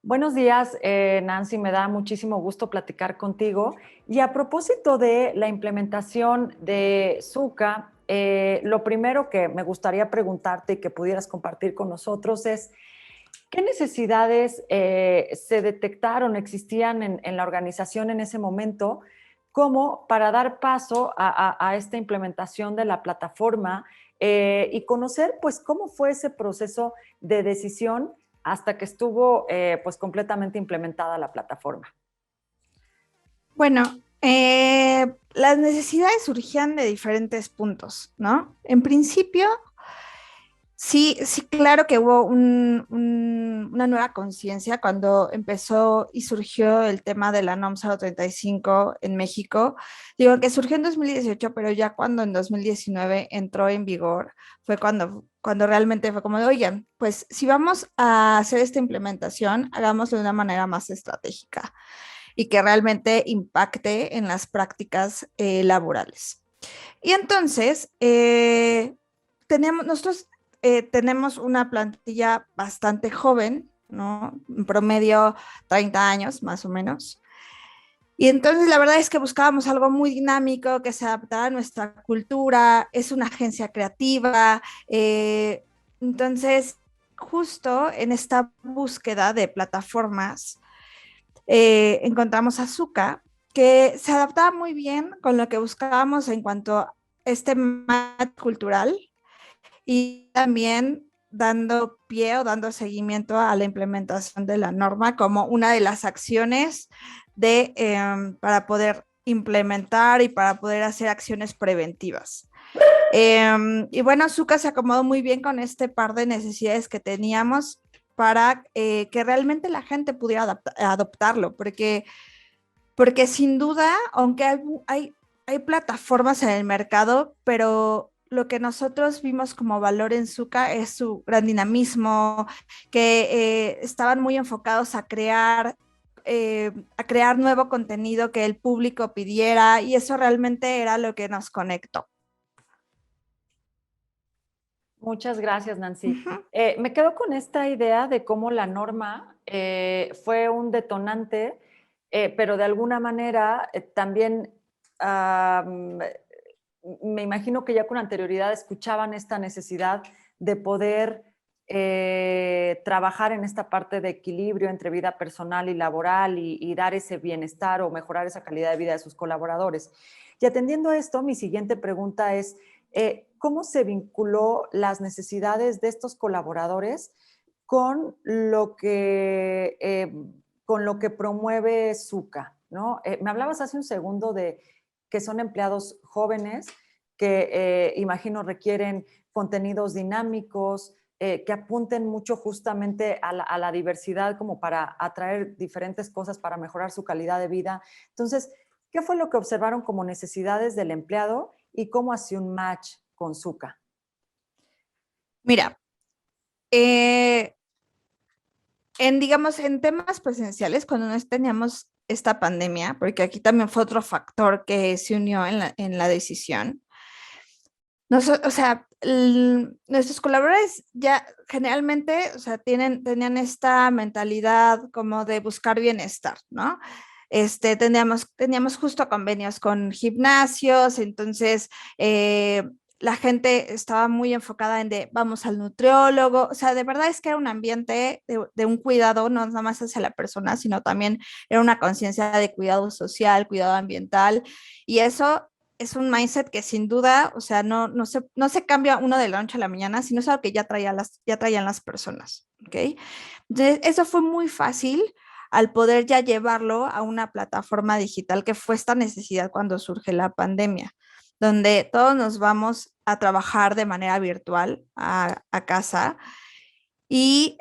Buenos días, Nancy, me da muchísimo gusto platicar contigo. Y a propósito de la implementación de Zuka, lo primero que me gustaría preguntarte y que pudieras compartir con nosotros es, ¿qué necesidades se detectaron, existían en la organización en ese momento, como para dar paso a esta implementación de la plataforma y conocer pues cómo fue ese proceso de decisión hasta que estuvo pues completamente implementada la plataforma? Bueno, las necesidades surgían de diferentes puntos, ¿no? En principio, sí, sí, claro que hubo una nueva conciencia cuando empezó y surgió el tema de la NOM 035 en México. Digo que surgió en 2018, pero ya cuando en 2019 entró en vigor, fue cuando realmente fue como de, oigan, pues si vamos a hacer esta implementación, hagámoslo de una manera más estratégica y que realmente impacte en las prácticas laborales. Y entonces, nosotros tenemos una plantilla bastante joven, ¿no? En promedio 30 años más o menos. Y entonces la verdad es que buscábamos algo muy dinámico que se adaptara a nuestra cultura, es una agencia creativa. Entonces, justo en esta búsqueda de plataformas, encontramos Azúcar, que se adaptaba muy bien con lo que buscábamos en cuanto a este match cultural y también dando pie o dando seguimiento a la implementación de la norma como una de las acciones para poder implementar y para poder hacer acciones preventivas. Y bueno, Zuka se acomodó muy bien con este par de necesidades que teníamos para que realmente la gente pudiera adoptarlo, porque sin duda, aunque hay plataformas en el mercado, pero lo que nosotros vimos como valor en Zuka es su gran dinamismo, que estaban muy enfocados a crear nuevo contenido que el público pidiera, y eso realmente era lo que nos conectó. Muchas gracias, Uh Nancy. -huh. Me quedo con esta idea de cómo la norma fue un detonante, pero de alguna manera también me imagino que ya con anterioridad escuchaban esta necesidad de poder trabajar en esta parte de equilibrio entre vida personal y laboral y dar ese bienestar o mejorar esa calidad de vida de sus colaboradores. Y atendiendo a esto, mi siguiente pregunta es, ¿cómo se vinculó las necesidades de estos colaboradores con con lo que promueve Zuka, ¿no? Me hablabas hace un segundo de que son empleados jóvenes que imagino requieren contenidos dinámicos, que apunten mucho justamente a la diversidad como para atraer diferentes cosas para mejorar su calidad de vida. Entonces, ¿qué fue lo que observaron como necesidades del empleado y cómo hacía un match con Zuka? Mira, digamos, en temas presenciales, cuando no teníamos esta pandemia, porque aquí también fue otro factor que se unió en la decisión. O sea, nuestros colaboradores ya generalmente, o sea, tenían esta mentalidad como de buscar bienestar, ¿no? Teníamos justo convenios con gimnasios, entonces la gente estaba muy enfocada en de vamos al nutriólogo, o sea, de verdad es que era un ambiente de un cuidado, no nada más hacia la persona, sino también era una conciencia de cuidado social, cuidado ambiental, y eso es un mindset que sin duda, o sea, no se cambia uno de la noche a la mañana, sino es algo que ya traían las personas, ¿ok? Entonces, eso fue muy fácil al poder ya llevarlo a una plataforma digital, que fue esta necesidad cuando surge la pandemia, donde todos nos vamos a trabajar de manera virtual a casa y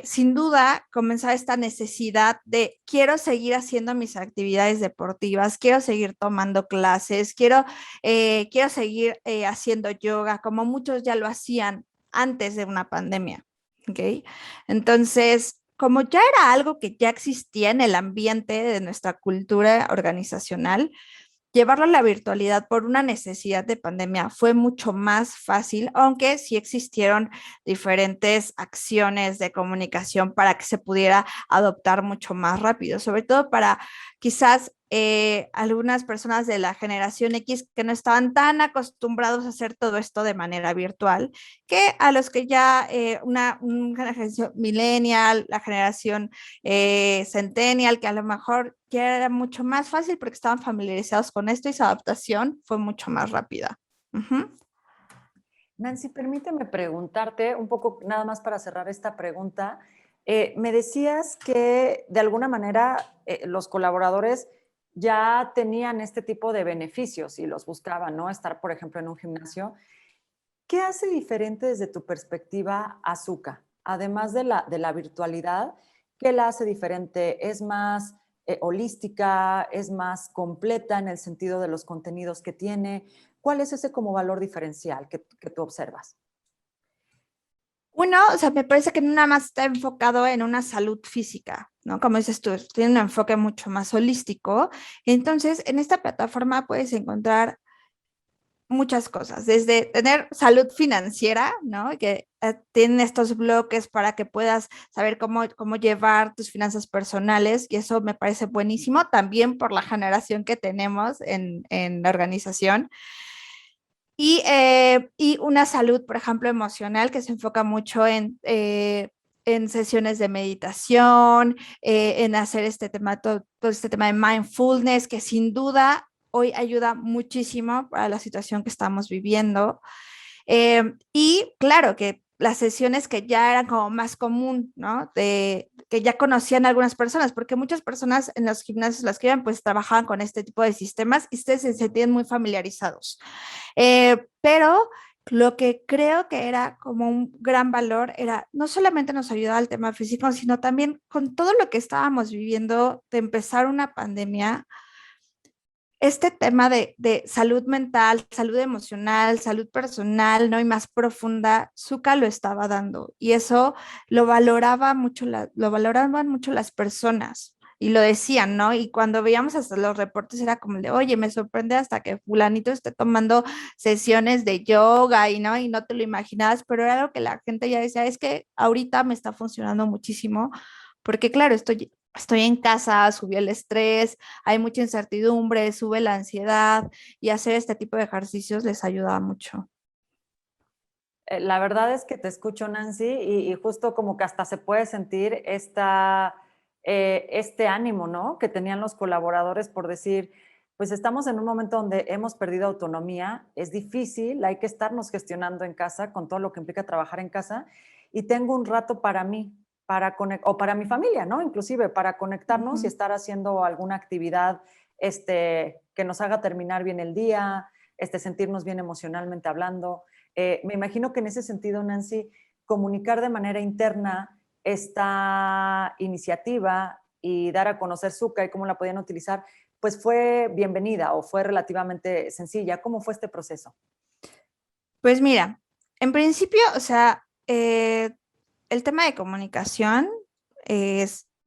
sin duda comenzar esta necesidad de quiero seguir haciendo mis actividades deportivas, quiero seguir tomando clases, quiero seguir haciendo yoga, como muchos ya lo hacían antes de una pandemia. ¿Ok? Entonces, como ya era algo que ya existía en el ambiente de nuestra cultura organizacional, llevarlo a la virtualidad por una necesidad de pandemia fue mucho más fácil, aunque sí existieron diferentes acciones de comunicación para que se pudiera adoptar mucho más rápido, sobre todo para quizás algunas personas de la generación X que no estaban tan acostumbrados a hacer todo esto de manera virtual, que a los que ya una generación millennial, la generación Centennial, que a lo mejor ya era mucho más fácil porque estaban familiarizados con esto y su adaptación fue mucho más rápida. Uh-huh. Nancy, permíteme preguntarte un poco, nada más para cerrar esta pregunta. Me decías que de alguna manera los colaboradores ya tenían este tipo de beneficios y los buscaban, ¿no? Estar, por ejemplo, en un gimnasio. ¿Qué hace diferente desde tu perspectiva Azuka? Además de la virtualidad, ¿qué la hace diferente? ¿Es más holística? ¿Es más completa en el sentido de los contenidos que tiene? ¿Cuál es ese como valor diferencial que tú observas? Uno, o sea, me parece que no nada más está enfocado en una salud física, ¿no? Como dices tú, tiene un enfoque mucho más holístico. Entonces, en esta plataforma puedes encontrar muchas cosas, desde tener salud financiera, ¿no? Que tienen estos bloques para que puedas saber cómo llevar tus finanzas personales y eso me parece buenísimo también por la generación que tenemos en la organización. Y una salud, por ejemplo, emocional que se enfoca mucho en sesiones de meditación, en hacer este tema, todo este tema de mindfulness, que sin duda hoy ayuda muchísimo para la situación que estamos viviendo. Y claro que las sesiones que ya eran como más común, ¿no? Que ya conocían algunas personas, porque muchas personas en los gimnasios las que iban, pues trabajaban con este tipo de sistemas y ustedes se sentían muy familiarizados. Pero lo que creo que era como un gran valor era no solamente nos ayudaba al tema físico, sino también con todo lo que estábamos viviendo de empezar una pandemia, este tema de salud mental, salud emocional, salud personal, ¿no? Y más profunda, Zuka lo estaba dando y eso lo valoraban mucho las personas y lo decían, ¿no? Y cuando veíamos hasta los reportes era como de, oye, me sorprende hasta que fulanito esté tomando sesiones de yoga y, ¿no? Y no te lo imaginabas, pero era algo que la gente ya decía, es que ahorita me está funcionando muchísimo porque claro, estoy en casa, subió el estrés, hay mucha incertidumbre, sube la ansiedad y hacer este tipo de ejercicios les ayuda mucho. La verdad es que te escucho, Nancy, y justo como que hasta se puede sentir este ánimo, ¿no? Que tenían los colaboradores por decir, pues estamos en un momento donde hemos perdido autonomía, es difícil, hay que estarnos gestionando en casa con todo lo que implica trabajar en casa y tengo un rato para mí, o para mi familia, ¿no? Inclusive para conectarnos y Ujú. estar haciendo alguna actividad que nos haga terminar bien el día, sentirnos bien emocionalmente hablando. Me imagino que en ese sentido, Nancy, comunicar de manera interna esta iniciativa y dar a conocer Zucca y cómo la podían utilizar, pues fue bienvenida o fue relativamente sencilla. ¿Cómo fue este proceso? Pues mira, en principio, o sea, el tema de comunicación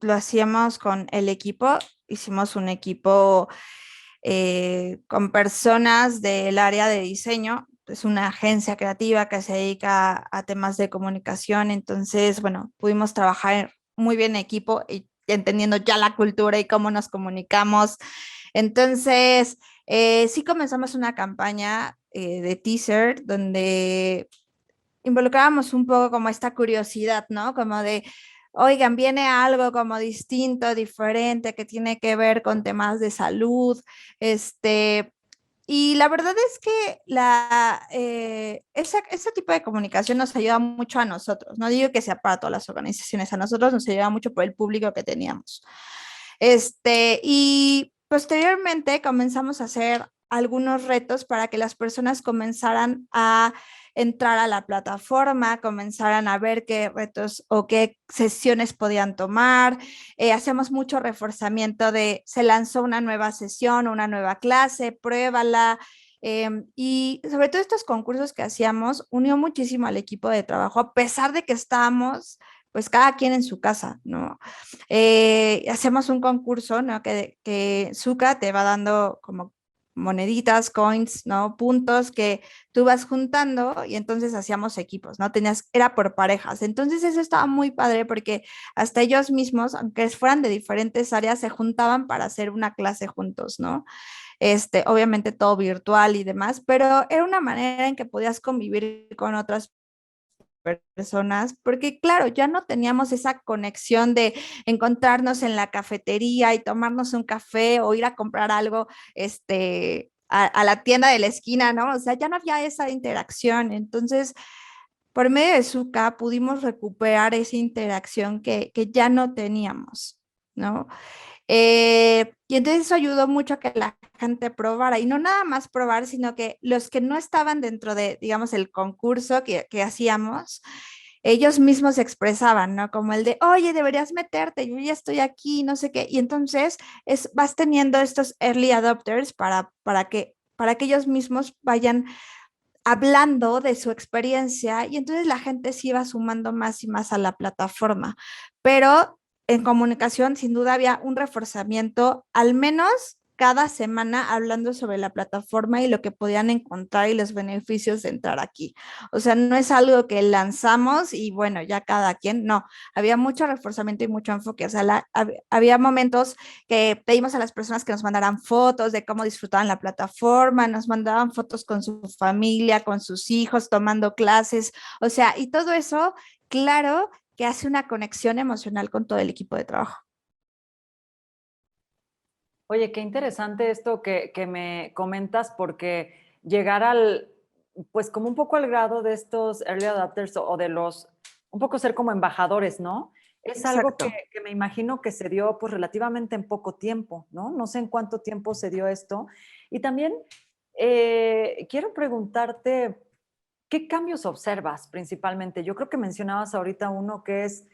lo hacíamos con el equipo, hicimos un equipo con personas del área de diseño, es una agencia creativa que se dedica a temas de comunicación, entonces, bueno, pudimos trabajar muy bien en equipo y entendiendo ya la cultura y cómo nos comunicamos. Entonces, sí comenzamos una campaña de teaser donde involucrábamos un poco como esta curiosidad, ¿no? Como de, oigan, viene algo como distinto, diferente, que tiene que ver con temas de salud, y la verdad es que ese tipo de comunicación nos ayuda mucho a nosotros. No digo que sea para todas las organizaciones, a nosotros nos ayuda mucho por el público que teníamos. Y posteriormente comenzamos a hacer algunos retos para que las personas comenzaran a entrar a la plataforma, comenzaran a ver qué retos o qué sesiones podían tomar. Hacemos mucho reforzamiento de, se lanzó una nueva sesión, una nueva clase, pruébala. Y sobre todo estos concursos que hacíamos, unió muchísimo al equipo de trabajo, a pesar de que estábamos pues cada quien en su casa, ¿no? Hacemos un concurso, ¿no? Que Zuka te va dando como moneditas, coins, ¿no? Puntos que tú vas juntando y entonces hacíamos equipos, ¿no? Era por parejas. Entonces eso estaba muy padre porque hasta ellos mismos, aunque fueran de diferentes áreas, se juntaban para hacer una clase juntos, ¿no? Obviamente todo virtual y demás, pero era una manera en que podías convivir con otras personas, porque claro, ya no teníamos esa conexión de encontrarnos en la cafetería y tomarnos un café o ir a comprar algo, a la tienda de la esquina, ¿no? O sea, ya no había esa interacción. Entonces, por medio de Zuka pudimos recuperar esa interacción que ya no teníamos, ¿no? Y entonces eso ayudó mucho a que la gente probara, y no nada más probar, sino que los que no estaban dentro de, digamos, el concurso que hacíamos, ellos mismos se expresaban, ¿no? Como el de, oye, deberías meterte, yo ya estoy aquí, no sé qué. Y entonces vas teniendo estos early adopters para que ellos mismos vayan hablando de su experiencia y entonces la gente se iba sumando más y más a la plataforma. Pero en comunicación, sin duda, había un reforzamiento, al menos cada semana, hablando sobre la plataforma y lo que podían encontrar y los beneficios de entrar aquí. O sea, no es algo que lanzamos y bueno, ya cada quien, no, había mucho reforzamiento y mucho enfoque. O sea, había momentos que pedimos a las personas que nos mandaran fotos de cómo disfrutaban la plataforma, nos mandaban fotos con su familia, con sus hijos, tomando clases, o sea, y todo eso, claro que hace una conexión emocional con todo el equipo de trabajo. Oye, qué interesante esto que me comentas, porque llegar al, pues como un poco al grado de estos early adopters o de los, un poco ser como embajadores, ¿no? Es algo Exacto. que me imagino que se dio pues relativamente en poco tiempo, ¿no? No sé en cuánto tiempo se dio esto. Y también quiero preguntarte, ¿qué cambios observas principalmente? Yo creo que mencionabas ahorita uno que es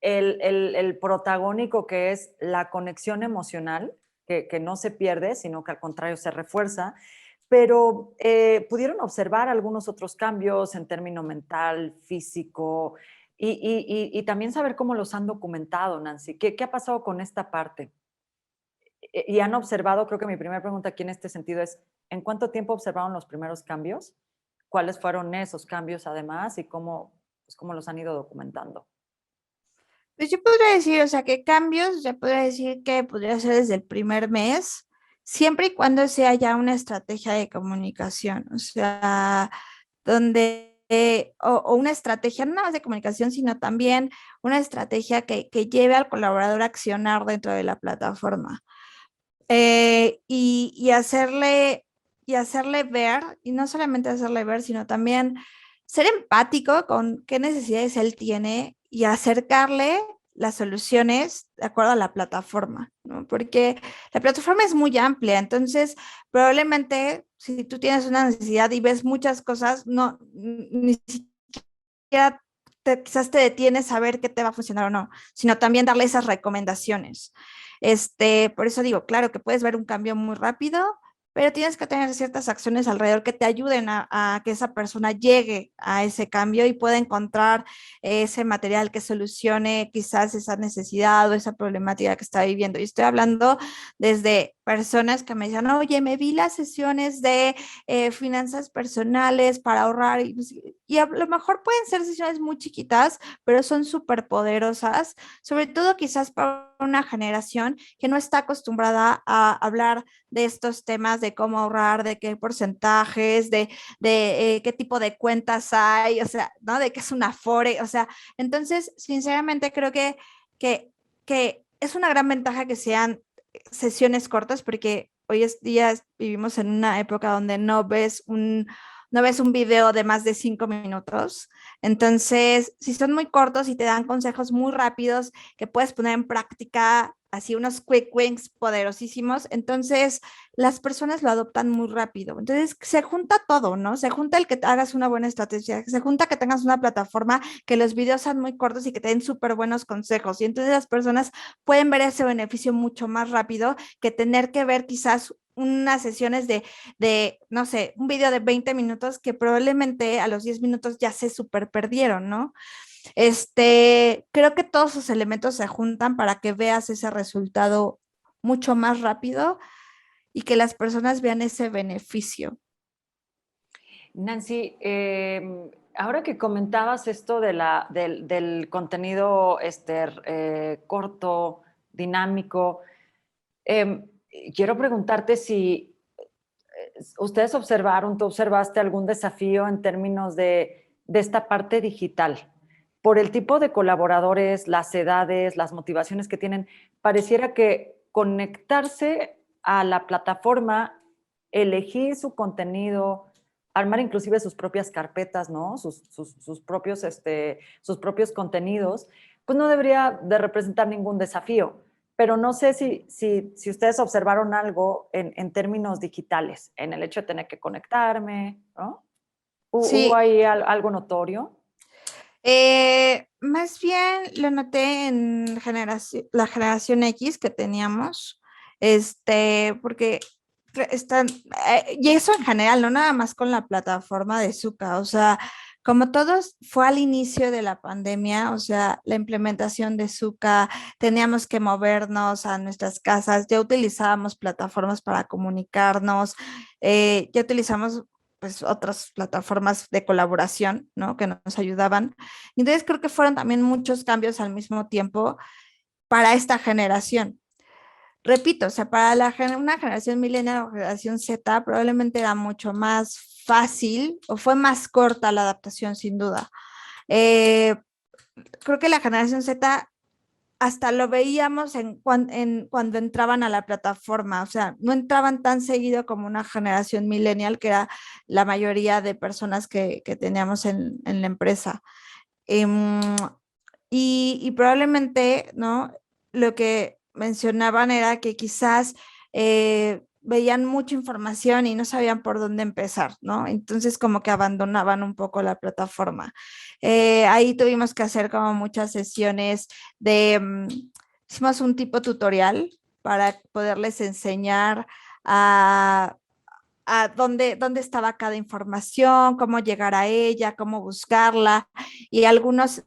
el protagónico, que es la conexión emocional, que no se pierde, sino que al contrario se refuerza, pero pudieron observar algunos otros cambios en término mental, físico, y también saber cómo los han documentado, Nancy. ¿Qué ha pasado con esta parte? Y han observado, creo que mi primera pregunta aquí en este sentido es, ¿en cuánto tiempo observaron los primeros cambios? ¿Cuáles fueron esos cambios además y cómo, pues, cómo los han ido documentando? Pues yo podría decir, o sea, que cambios, ya podría decir que podría ser desde el primer mes, siempre y cuando sea ya una estrategia de comunicación, o sea, donde, o una estrategia no nada más de comunicación, sino también una estrategia que lleve al colaborador a accionar dentro de la plataforma. Y hacerle ver, y no solamente hacerle ver, sino también ser empático con qué necesidades él tiene y acercarle las soluciones de acuerdo a la plataforma, ¿no? Porque la plataforma es muy amplia, entonces probablemente si tú tienes una necesidad y ves muchas cosas, no, ni siquiera quizás te detienes a ver qué te va a funcionar o no, sino también darle esas recomendaciones. Por eso digo, claro que puedes ver un cambio muy rápido, pero tienes que tener ciertas acciones alrededor que te ayuden a que esa persona llegue a ese cambio y pueda encontrar ese material que solucione quizás esa necesidad o esa problemática que está viviendo. Y estoy hablando desde personas que me dicen, oye, me vi las sesiones de finanzas personales para ahorrar y a lo mejor pueden ser sesiones muy chiquitas, pero son súper poderosas, sobre todo quizás para una generación que no está acostumbrada a hablar de estos temas, de cómo ahorrar, de qué porcentajes, de qué tipo de cuentas hay, o sea, ¿no? De qué es una Afore, o sea, entonces, sinceramente creo que, que es una gran ventaja que sean sesiones cortas porque hoy es día vivimos en una época donde no ves un video de más de 5 minutos. Entonces, si son muy cortos y te dan consejos muy rápidos que puedes poner en práctica, así unos quick wins poderosísimos, entonces las personas lo adoptan muy rápido. Entonces, se junta todo, ¿no? Se junta el que hagas una buena estrategia, se junta que tengas una plataforma, que los videos sean muy cortos y que te den súper buenos consejos. Y entonces las personas pueden ver ese beneficio mucho más rápido que tener que ver quizás unas sesiones no sé, un video de 20 minutos que probablemente a los 10 minutos ya se super perdieron, ¿no? Creo que todos esos elementos se juntan para que veas ese resultado mucho más rápido y que las personas vean ese beneficio. Nancy, ahora que comentabas esto del contenido corto, dinámico, eh, quiero preguntarte si ustedes observaron, tú observaste algún desafío en términos de esta parte digital. Por el tipo de colaboradores, las edades, las motivaciones que tienen, pareciera que conectarse a la plataforma, elegir su contenido, armar inclusive sus propias carpetas, ¿no? Sus propios contenidos, pues no debería de representar ningún desafío. Pero no sé si ustedes observaron algo en términos digitales, en el hecho de tener que conectarme, ¿no? ¿Hubo Sí, ahí algo notorio? más bien lo noté en la generación X que teníamos, porque están, y eso en general, no nada más con la plataforma de Zuka, o sea, como todos fue al inicio de la pandemia, o sea, la implementación de Zuka, teníamos que movernos a nuestras casas, ya utilizábamos plataformas para comunicarnos, ya utilizamos pues otras plataformas de colaboración, ¿no? Que nos ayudaban. Entonces creo que fueron también muchos cambios al mismo tiempo para esta generación. Repito, o sea, para una generación millennial o generación Z probablemente era mucho más fácil o fue más corta la adaptación sin duda. Eh, Creo que la generación Z hasta lo veíamos cuando entraban a la plataforma, o sea, no entraban tan seguido como una generación millennial, que era la mayoría de personas que teníamos en la empresa. Em, y probablemente, ¿no? Lo que mencionaban era que quizás veían mucha información y no sabían por dónde empezar, ¿no? Entonces como que abandonaban un poco la plataforma. Ahí tuvimos que hacer como muchas sesiones hicimos un tipo tutorial para poderles enseñar a dónde estaba cada información, cómo llegar a ella, cómo buscarla y algunas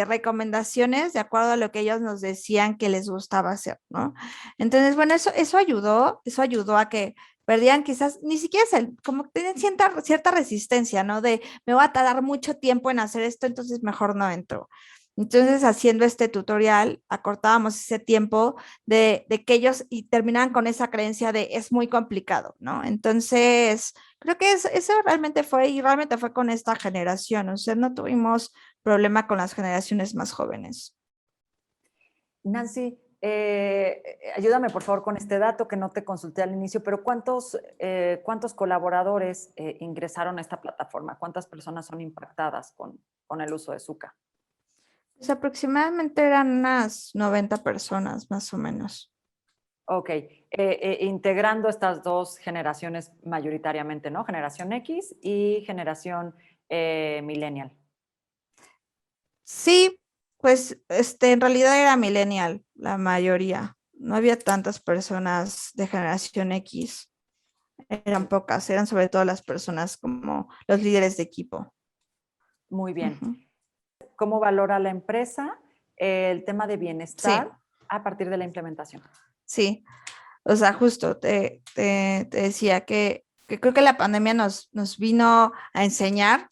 recomendaciones de acuerdo a lo que ellos nos decían que les gustaba hacer, ¿no? Entonces, bueno, eso ayudó a que perdían quizás, ni siquiera como que tienen cierta resistencia, ¿no? De me voy a tardar mucho tiempo en hacer esto, entonces mejor no entro. Entonces, haciendo este tutorial, acortábamos ese tiempo de que ellos y terminaban con esa creencia de es muy complicado, ¿no? Entonces, creo que eso realmente fue, y realmente fue con esta generación, o sea, no tuvimos problema con las generaciones más jóvenes. Nancy, ayúdame por favor con este dato que no te consulté al inicio, pero ¿cuántos colaboradores ingresaron a esta plataforma? ¿Cuántas personas son impactadas con el uso de Zuka? Pues aproximadamente eran unas 90 personas, más o menos. Ok, integrando estas dos generaciones mayoritariamente, ¿no? Generación X y generación millennial. Sí, pues en realidad era millennial, la mayoría. No había tantas personas de generación X, eran pocas, eran sobre todo las personas como los líderes de equipo. Muy bien. Ujú. ¿Cómo valora la empresa el tema de Sí, bienestar a partir de la implementación? sí. O sea, justo te decía que creo que la pandemia nos vino a enseñar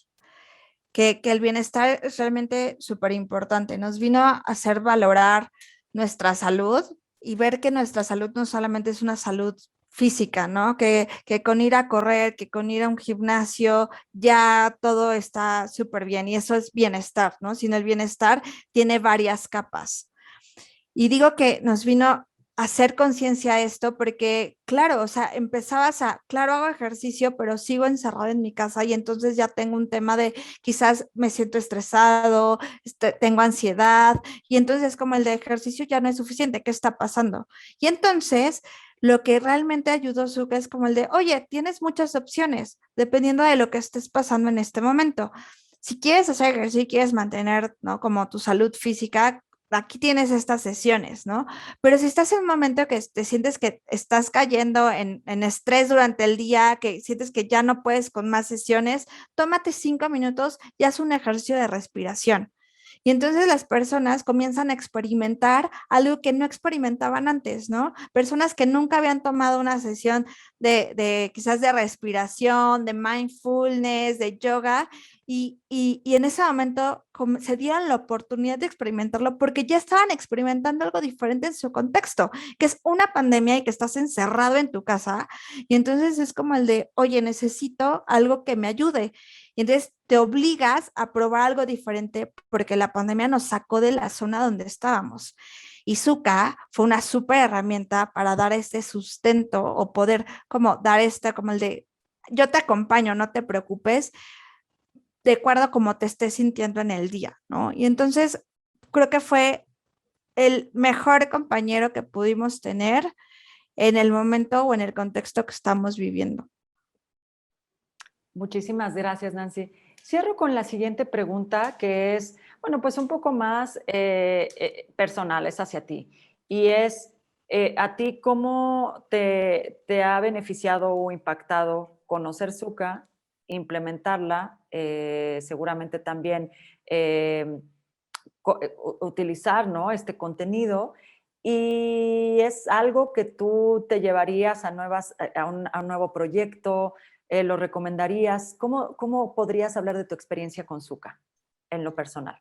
que el bienestar es realmente súper importante. Nos vino a hacer valorar nuestra salud y ver que nuestra salud no solamente es una salud física, ¿no? Que con ir a correr, que con ir a un gimnasio, ya todo está súper bien y eso es bienestar, ¿no? Sino el bienestar tiene varias capas. Y digo que nos vino a hacer conciencia a esto porque, claro, o sea, claro, hago ejercicio, pero sigo encerrado en mi casa y entonces ya tengo un tema de quizás me siento estresado, tengo ansiedad y entonces como el de ejercicio ya no es suficiente, ¿qué está pasando? Y entonces lo que realmente ayudó Zuka es como el de, oye, tienes muchas opciones dependiendo de lo que estés pasando en este momento. Si quieres hacer ejercicio y quieres mantener, ¿no? Como tu salud física, aquí tienes estas sesiones, ¿no? Pero si estás en un momento que te sientes que estás cayendo en estrés durante el día, que sientes que ya no puedes con más sesiones, tómate 5 minutos y haz un ejercicio de respiración. Y entonces las personas comienzan a experimentar algo que no experimentaban antes, ¿no? Personas que nunca habían tomado una sesión de quizás de respiración, de mindfulness, de yoga, y en ese momento se dieron la oportunidad de experimentarlo porque ya estaban experimentando algo diferente en su contexto, que es una pandemia y que estás encerrado en tu casa. Y entonces es como el de, oye, necesito algo que me ayude. Y entonces te obligas a probar algo diferente porque la pandemia nos sacó de la zona donde estábamos. Y Zuka fue una súper herramienta para dar este sustento o poder como dar este, como el de, yo te acompaño, no te preocupes, de acuerdo a cómo te estés sintiendo en el día, ¿no? Y entonces creo que fue el mejor compañero que pudimos tener en el momento o en el contexto que estamos viviendo. Muchísimas gracias, Nancy. Cierro con la siguiente pregunta, que es, bueno, pues un poco más personal, es hacia ti. Y es, ¿a ti cómo te ha beneficiado o impactado conocer Zuka, implementarla, seguramente también utilizar, ¿no?, este contenido? Y es algo que tú te llevarías a, a un nuevo proyecto, lo recomendarías. ¿Cómo podrías hablar de tu experiencia con Zuka en lo personal?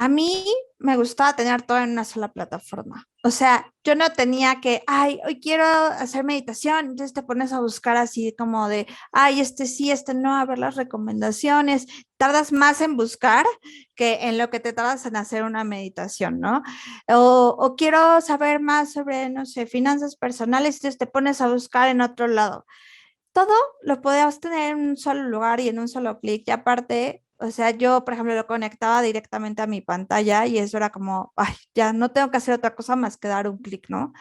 A mí me gustaba tener todo en una sola plataforma. O sea, yo no tenía que, ay, hoy quiero hacer meditación, entonces te pones a buscar así como de, ay, este sí, este no, a ver las recomendaciones. Tardas más en buscar que en lo que te tardas en hacer una meditación, ¿no? O quiero saber más sobre, no sé, finanzas personales, entonces te pones a buscar en otro lado. Todo lo podías tener en un solo lugar y en un solo clic. Y aparte, o sea, yo, por ejemplo, lo conectaba directamente a mi pantalla y eso era como, ay, ya no tengo que hacer otra cosa más que dar un clic, ¿no?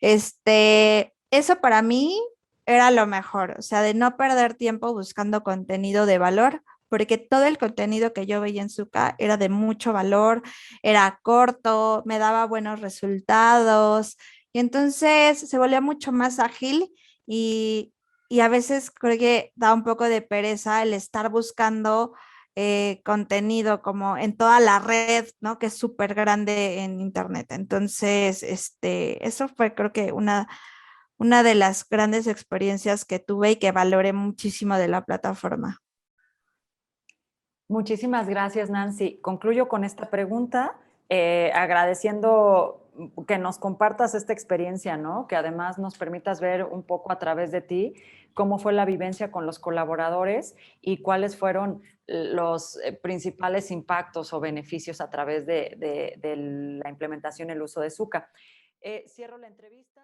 Eso para mí era lo mejor, o sea, de no perder tiempo buscando contenido de valor, porque todo el contenido que yo veía en Zuka era de mucho valor, era corto, me daba buenos resultados y entonces se volvía mucho más ágil y, y a veces creo que da un poco de pereza el estar buscando contenido como en toda la red, ¿no? Que es súper grande en Internet. Entonces, eso fue creo que una de las grandes experiencias que tuve y que valoré muchísimo de la plataforma. Muchísimas gracias, Nancy. Concluyo con esta pregunta, agradeciendo que nos compartas esta experiencia, ¿no? Que además nos permitas ver un poco a través de ti cómo fue la vivencia con los colaboradores y cuáles fueron los principales impactos o beneficios a través de la implementación y el uso de Zuka. Cierro la entrevista.